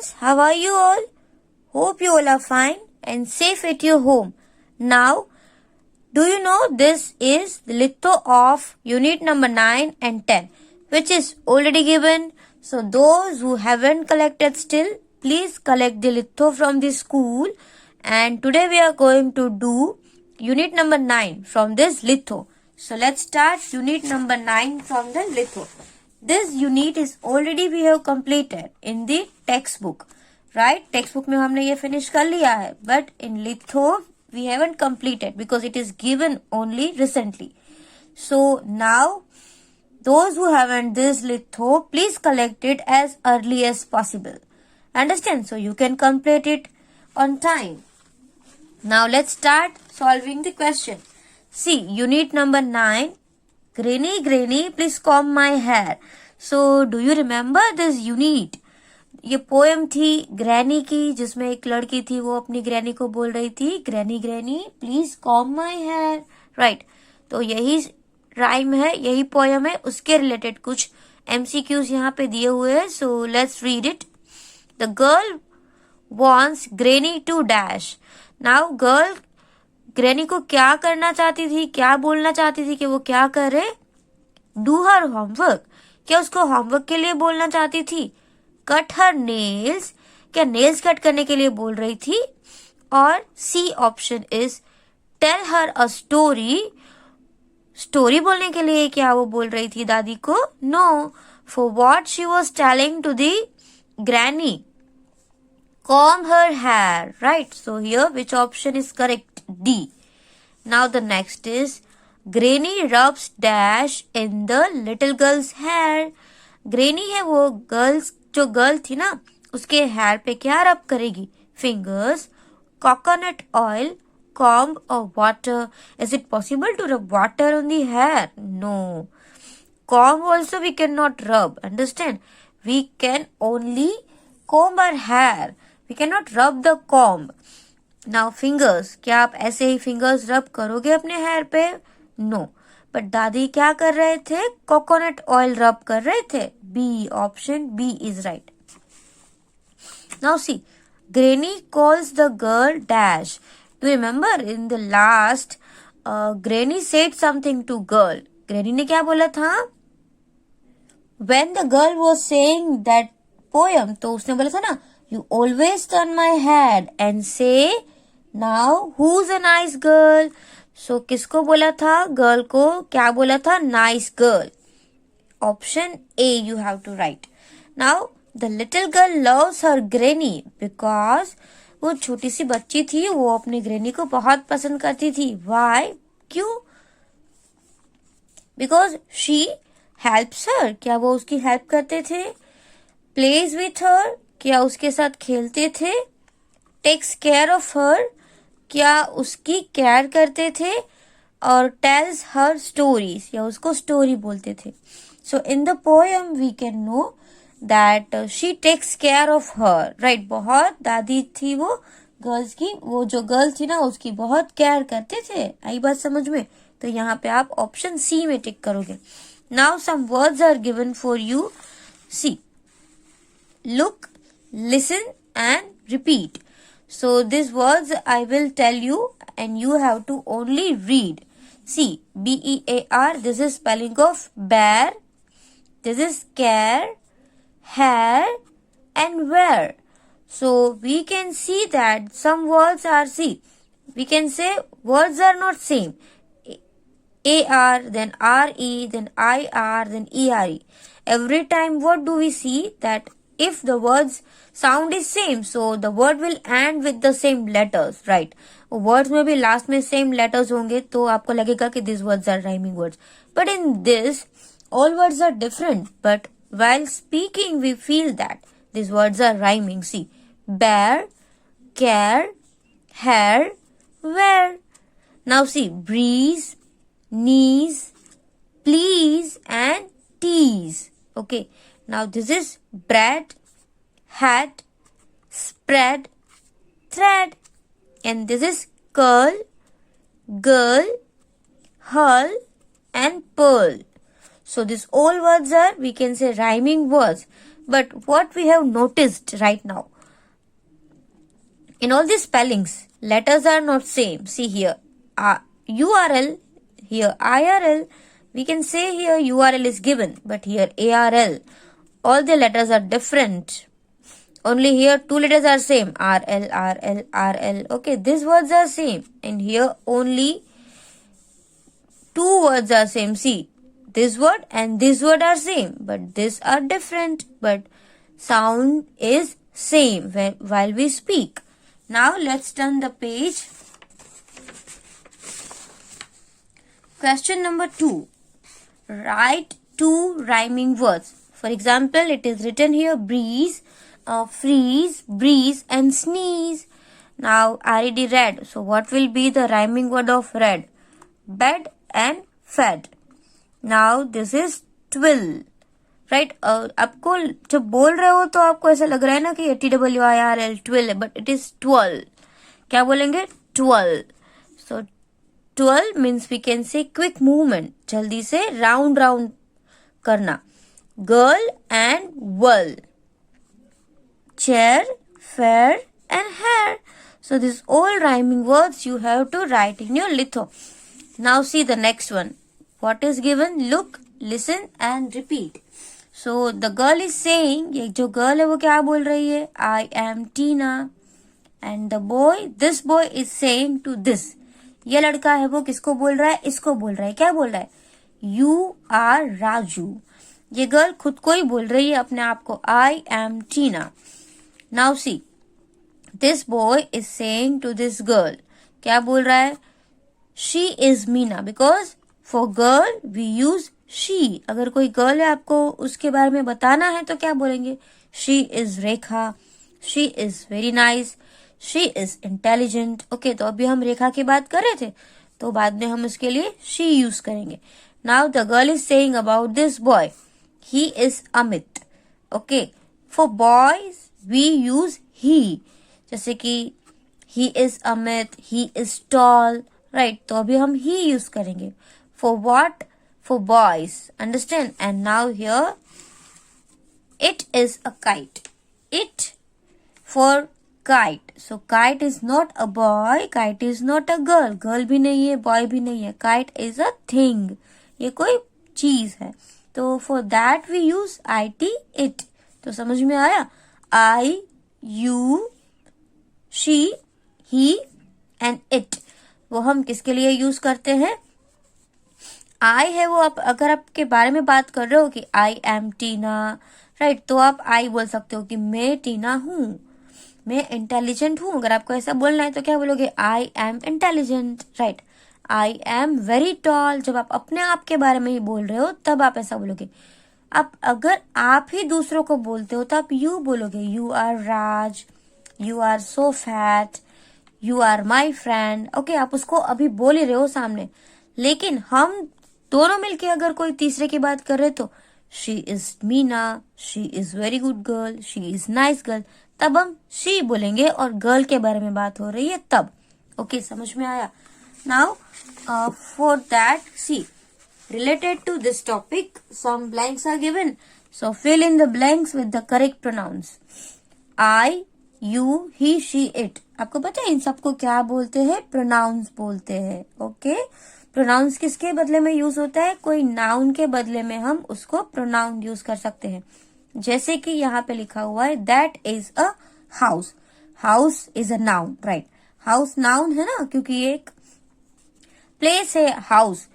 friends, how are you all? Hope you all are fine and safe at your home. Now, do you know this is the litho of unit number 9 and 10, which is already given. So those who haven't collected still, please collect the litho from the school. And today we are going to do unit number 9 from this litho. So let's start unit number 9 from the litho. This unit is already we have completed in the textbook, right? Textbook में हमने ये finish कर लिया है, but in litho we haven't completed because it is given only recently. So now those who haven't this litho, please collect it as early as possible. Understand? So you can complete it on time. Now let's start solving the question. See, unit number 9. Granny, Granny, please comb my hair. So, do you remember this unit? ये poem थी granny की, जिसमें एक लड़की थी, वो अपनी granny को बोल रही थी, granny granny please comb my hair. Right, तो यही राइम है, यही पोएम है, उसके रिलेटेड कुछ MCQs यहाँ पे दिए हुए हैं. So let's read it. The girl wants granny to dash. Now girl granny को क्या करना चाहती थी, क्या बोलना चाहती थी कि वो क्या करे? Do her homework. क्या उसको होमवर्क के लिए बोलना चाहती थी? Cut her nails. क्या नेल्स कट करने के लिए बोल रही थी? और C option is tell her a story. Story बोलने के लिए क्या वो बोल रही थी दादी को? No, for what she was telling to the granny. Comb her hair. Right. So here which option is correct? D. Now the next is Granny rubs dash in the little girl's hair. Granny है वो girls, जो girl थी ना, उसके hair पे क्या रब करेगी? Fingers, coconut oil, comb or water. Is it possible to rub water on the hair? No. Comb also we cannot rub. Understand? We can only comb our hair. We cannot rub the comb. Now fingers, क्या आप ऐसे ही fingers rub करोगे अपने hair पे? No. But दादी क्या कर रहे थे? Coconut oil rub कर रहे थे. B, option B is right. Now see, Granny calls the girl dash. Do you remember in the last, Granny said something to girl. Granny ने क्या बोला था? When the girl was saying that poem, तो उसने बोला था ना, you always turn my head and say, now who's a nice girl? So किसको बोला था? गर्ल को क्या बोला था? Nice girl. Option A you have to write. Now the little girl loves her granny because वो छोटी सी बच्ची थी, वो अपनी ग्रैनी को बहुत पसंद करती थी. Why? क्यों? Because she helps her. क्या वो उसकी हेल्प करते थे? Plays with her. क्या उसके साथ खेलते थे? Takes care of her. क्या उसकी केयर करते थे? और टेल्स हर स्टोरीज, या उसको स्टोरी बोलते थे. So in the poem we can know that she takes care of her. Right, बहुत दादी थी वो गर्ल्स की, वो जो गर्ल थी ना उसकी बहुत केयर करते थे. आई बात समझ में? तो यहाँ पे आप ऑप्शन सी में टिक करोगे. Now some words are given for you. See, look, listen and repeat. So these words I will tell you and you have to only read. See, B-E-A-R, this is spelling of bear. This is care, hair and wear. So we can see that some words are, see, we can say words are not same. A-R, then R-E, then I-R, then E-R-E. Every time what do we see? That if the words sound is same, so the word will end with the same letters, right? Words में भी last में same letters होंगे, तो आपको लगेगा कि these words are rhyming words. But in this, all words are different. But while speaking, we feel that these words are rhyming. See, bear, care, hair, wear. Now see, breeze, knees, please and tease. Okay. Now this is bread, hat, spread, thread. And this is curl, girl, hull and pearl. So these all words are, we can say, rhyming words. But what we have noticed right now, in all these spellings, letters are not same. See here, URL, here IRL. We can say here URL is given, but here ARL. All the letters are different. Only here two letters are same, RL, RL, RL. Okay, these words are same. And here only two words are same. See, this word and this word are same, but these are different. But sound is same while we speak. Now let's turn the page. Question number 2. Write two rhyming words. For example, it is written here breeze, freeze, breeze and sneeze. Now I already read. So what will be the rhyming word of red? Bed and fed. Now this is twill. Right आपको जब बोल रहे हो तो आपको ऐसा लग रहा है ना कि TWIRL ट्विल है, बट इट इज ट्वेल. क्या बोलेंगे? Twirl. So twirl means we can say quick movement, जल्दी से राउंड राउंड करना. Girl and whirl, chair, fair and hair. So these all rhyming words you have to write in your litho. Now see the next one. What is given? Look, listen and repeat. So the girl is saying, ये जो girl है वो क्या बोल रही है? I am Tina. And the boy, this boy is saying to this. ये लड़का है वो किसको बोल रहा है? इसको बोल रहा है. क्या बोल रहा है? You are Raju. ये गर्ल खुद को ही बोल रही है अपने आप को. I am Tina. Now see. This boy is saying to this girl. क्या बोल रहा है? She is Meena. Because for girl we use she. अगर कोई गर्ल है आपको उसके बारे में बताना है तो क्या बोलेंगे? She is Rekha. She is very nice. She is intelligent. Okay, तो अभी हम रेखा की बात कर रहे थे तो बाद में हम उसके लिए she यूज करेंगे. Now the girl is saying about this boy. He is Amit. Okay, for boys we use he. जैसे कि he is Amit, he is tall, right? तो अभी हम he use करेंगे. For what? For boys. Understand? And now here, it is a kite. It for kite. So kite is not a boy, kite is not a girl. Girl भी नहीं है, boy भी नहीं है. Kite is a thing. ये कोई चीज है. तो for that we use it, it. तो समझ में आया? I, you, she, he and it. वो हम किसके लिए यूज करते हैं? I है वो आप अगर आपके बारे में बात कर रहे हो कि I am Tina, राइट? तो आप I बोल सकते हो कि मैं टीना हूँ, मैं इंटेलिजेंट हूँ. अगर आपको ऐसा बोलना है तो क्या बोलोगे? I am intelligent, right? I am very tall. जब आप अपने आप के बारे में ही बोल रहे हो तब आप ऐसा बोलोगे. आप अगर आप ही दूसरों को बोलते हो तो आप यू बोलोगे. You are Raj, you are so fat, you are my friend. Okay, आप उसको अभी बोल ही रहे हो सामने. लेकिन हम दोनों मिलके अगर कोई तीसरे की बात कर रहे तो she is Meena, she is very good girl, she is nice girl, तब हम शी बोलेंगे. और गर्ल के बारे में बात हो रही है तब. ओके, समझ में आया? Now for that see related to this topic some blanks are given, so fill in the blanks with the correct pronouns. I, you, he, she, it. आपको पता है इन सबको क्या बोलते हैं? प्रोनाउंस बोलते हैं. ओके, प्रोनाउंस किसके बदले में यूज होता है? कोई नाउन के बदले में हम उसको प्रोनाउन यूज कर सकते हैं. जैसे कि यहाँ पे लिखा हुआ है that is a house. House is a noun, right? House noun है ना, क्योंकि ये एक प्लेस है हाउस.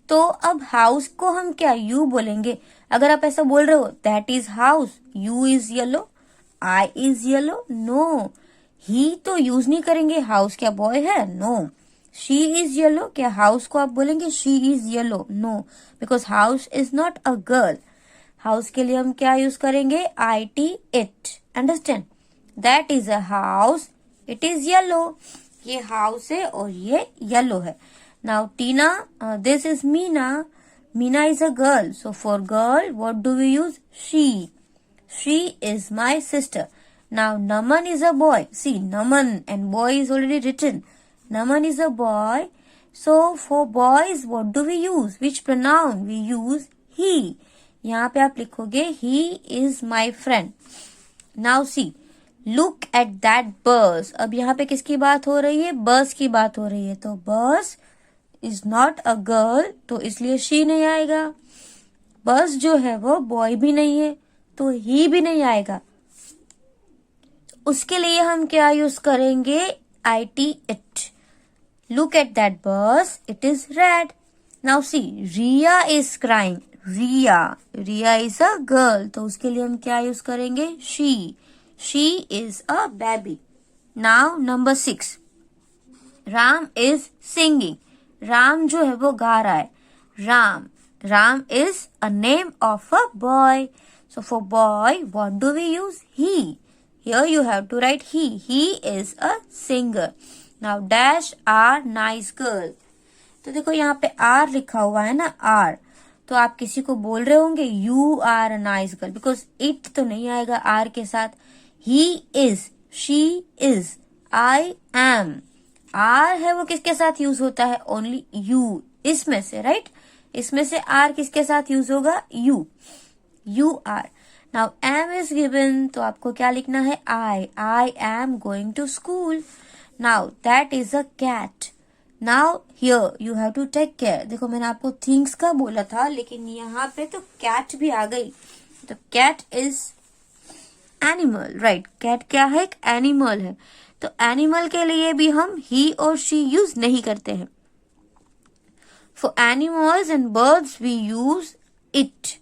तो अब हाउस को हम क्या यू बोलेंगे? अगर आप ऐसा बोल रहे हो that is house, you is yellow, I is yellow, no. He तो यूज नहीं करेंगे. हाउस क्या बॉय है? नो. शी इज येलो, क्या हाउस को आप बोलेंगे she is yellow? No, because house is not a girl. House के लिए हम क्या यूज करेंगे? IT, it. Understand? That is a house, it is yellow. ये हाउस है और ये येलो है. Now Tina, this is Meena. Meena is a girl. So for girl, what do we use? She. She is my sister. Now Naman is a boy. See, Naman and boy is already written. Naman is a boy. So for boys, what do we use? Which pronoun? We use he. यहाँ पे आप लिखोगे he is my friend. Now see, look at that bus. अब यहाँ पे किसकी बात हो रही है? बस की बात हो रही है. तो बस is not a girl, तो इसलिए she नहीं आएगा. बस जो है वो बॉय भी नहीं है, तो ही भी नहीं आएगा. उसके लिए हम क्या यूज करेंगे? it. Look at that bus, it is red. Now see, Riya is crying. Riya is a girl, तो उसके लिए हम क्या यूज करेंगे? she is a baby. Now number 6, Ram is singing. Ram जो है वो गा रहा है. Ram is a name of a boy. So for boy, what do we use? He. Here you have to write he. He is a singer. Now dash are nice girl. तो देखो यहाँ पे R लिखा हुआ है ना, R. तो आप किसी को बोल रहे होंगे you are a nice girl, because it तो नहीं आएगा R के साथ. He is, she is, I am. R है वो किसके साथ यूज होता है? Only you. इसमें से, राइट? इसमें से R किसके साथ यूज होगा? you are. Now am is given, तो आपको क्या लिखना है? I am going to school. Now that is a cat. Now here you have to take care. देखो मैंने आपको things का बोला था, लेकिन यहाँ पे तो cat भी आ गई. तो cat is animal, right? cat क्या है? एक animal है. तो animal के लिए भी हम he और she यूज नहीं करते हैं. For animals and birds we use it.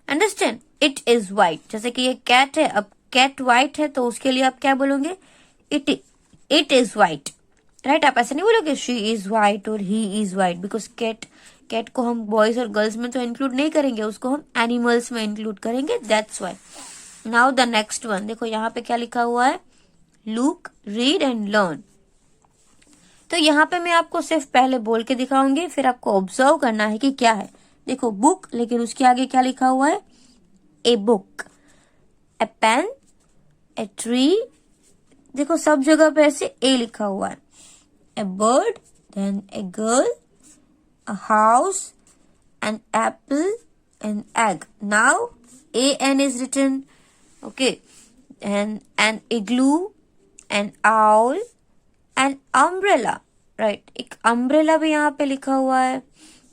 Understand? It is white. जैसे कि ये cat है, अब cat white है, तो उसके लिए आप क्या बोलोगे? It is white. राइट? आप ऐसे नहीं बोलोगे she is white और he is white, because cat को हम बॉयज और गर्ल्स में तो इंक्लूड नहीं करेंगे, उसको हम एनिमल्स में इंक्लूड करेंगे. That's why. Now the next one. देखो यहाँ पे क्या लिखा हुआ है? Look, read and learn. तो यहाँ पे मैं आपको सिर्फ पहले बोल के दिखाऊंगी, फिर आपको ऑब्जर्व करना है कि क्या है. देखो बुक, लेकिन उसके आगे क्या लिखा हुआ है? A book, a pen, a tree. देखो सब जगह पे ऐसे ए लिखा हुआ है. A bird, then a girl, a house, an apple, an egg. Now an is written, okay, and an igloo, an owl, an umbrella, right? एक umbrella भी यहाँ पे लिखा हुआ है.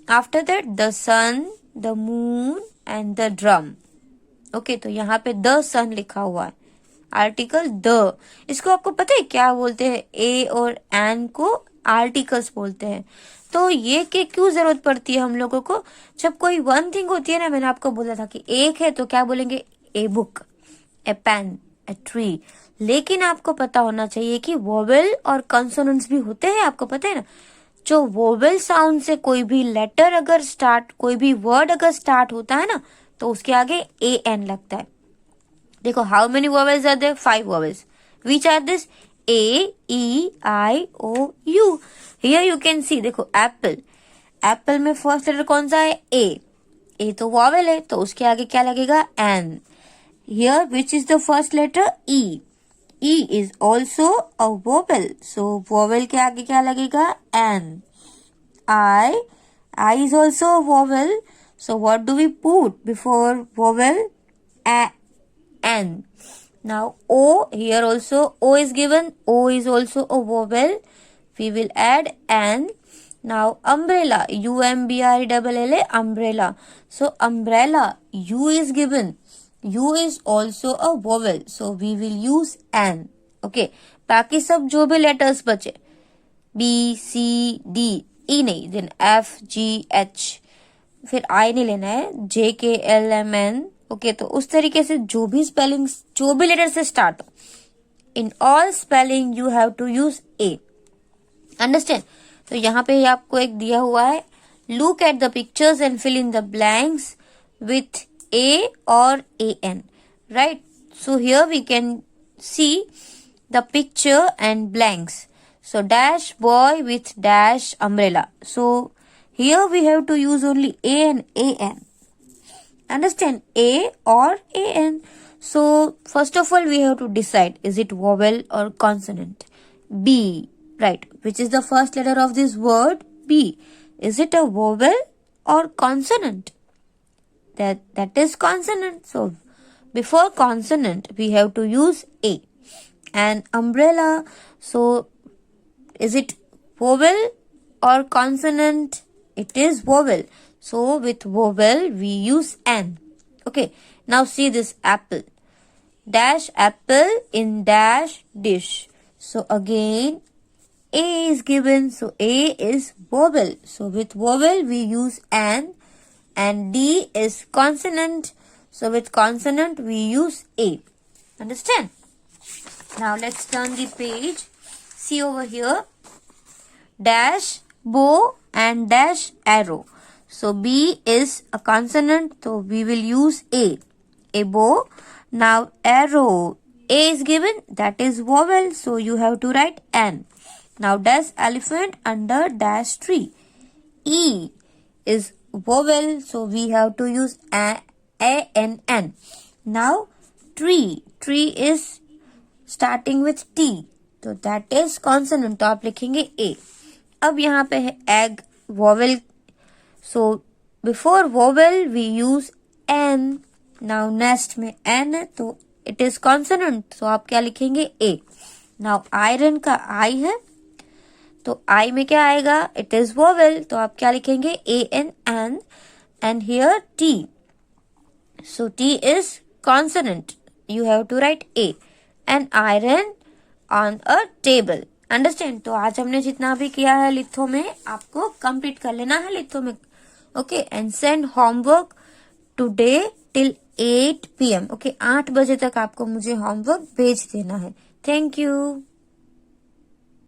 After that, the sun, the moon, and the drum. Okay, तो यहाँ पे the sun लिखा हुआ है. Article the. इसको आपको पता है क्या बोलते हैं? ए और एन को आर्टिकल्स बोलते हैं. तो ये के क्यों जरूरत पड़ती है हम लोगों को? जब कोई वन थिंग होती है ना, मैंने आपको बोला था कि एक है तो क्या बोलेंगे? A book, a pen, a tree. लेकिन आपको पता होना चाहिए कि वोवेल और कंसोनेंट्स भी होते हैं. आपको पता है ना, जो वोवेल साउंड से कोई भी लेटर अगर स्टार्ट, कोई भी वर्ड अगर स्टार्ट होता है ना, तो उसके आगे ए एन लगता है. देखो how many vowels are there? 5 vowels. Which are this? A, E, I, O, U. Here you can see, देखो apple. Apple में फर्स्ट लेटर कौन सा है? A. A तो vowel है, तो उसके आगे क्या लगेगा? N. Here which is the first letter? E. E is also a vowel. So vowel के आगे क्या लगेगा? N. I is also a vowel. So what do we put before vowel? N. Now O, here also O is given. O is also a vowel. We will add N. Now umbrella, UMBRELLA, umbrella. So umbrella, U is given. U is also a vowel. So we will use N. Okay. बाकी सब जो भी letters बचे, B, C, D, E नहीं, then F, G, H, फिर I नहीं लेना है, J, K, L, M, N. Okay, तो उस तरीके से जो भी स्पेलिंग, जो भी लेटर से स्टार्ट हो, in all spelling you have to use a. Understand? तो यहाँ पे आपको एक दिया हुआ है, look at the pictures and fill in the blanks with a और an. Right? So here we can see the picture and blanks. So dash boy with dash umbrella. So here we have to use only a and an. Understand? A or an. So first of all we have to decide, is it vowel or consonant? B, right? Which is the first letter of this word? B. Is it a vowel or consonant? that is consonant. So before consonant we have to use A. And umbrella, so is it vowel or consonant? It is vowel. So with vowel we use N. Okay, now see this apple. Dash apple in dash dish. So again A is given. So A is vowel. So with vowel we use N. And D is consonant. So with consonant we use A. Understand? Now let's turn the page. See over here. Dash, bow and dash arrow. So B is a consonant. So we will use A. A bow. Now arrow. A is given. That is vowel. So you have to write N. Now dash elephant under dash tree. E is vowel. So we have to use A and N. Now tree. Tree is starting with T. तो that is consonant. तो आप लिखेंगे A. अब यहाँ पे है egg, vowel. So before vowel we use N. Now nest में N है तो it is consonant. So आप क्या लिखेंगे A. Now iron का I है तो I में क्या आएगा? It is vowel. तो आप क्या लिखेंगे? A N N. And here T. So T is consonant. You have to write A. And iron on a table. Understand? तो आज हमने जितना भी किया है लिथो में आपको कंप्लीट कर लेना है लिथो में. Okay, and send homework today till 8 PM. Okay, 8 बजे तक आपको मुझे होमवर्क भेज देना है. Thank you.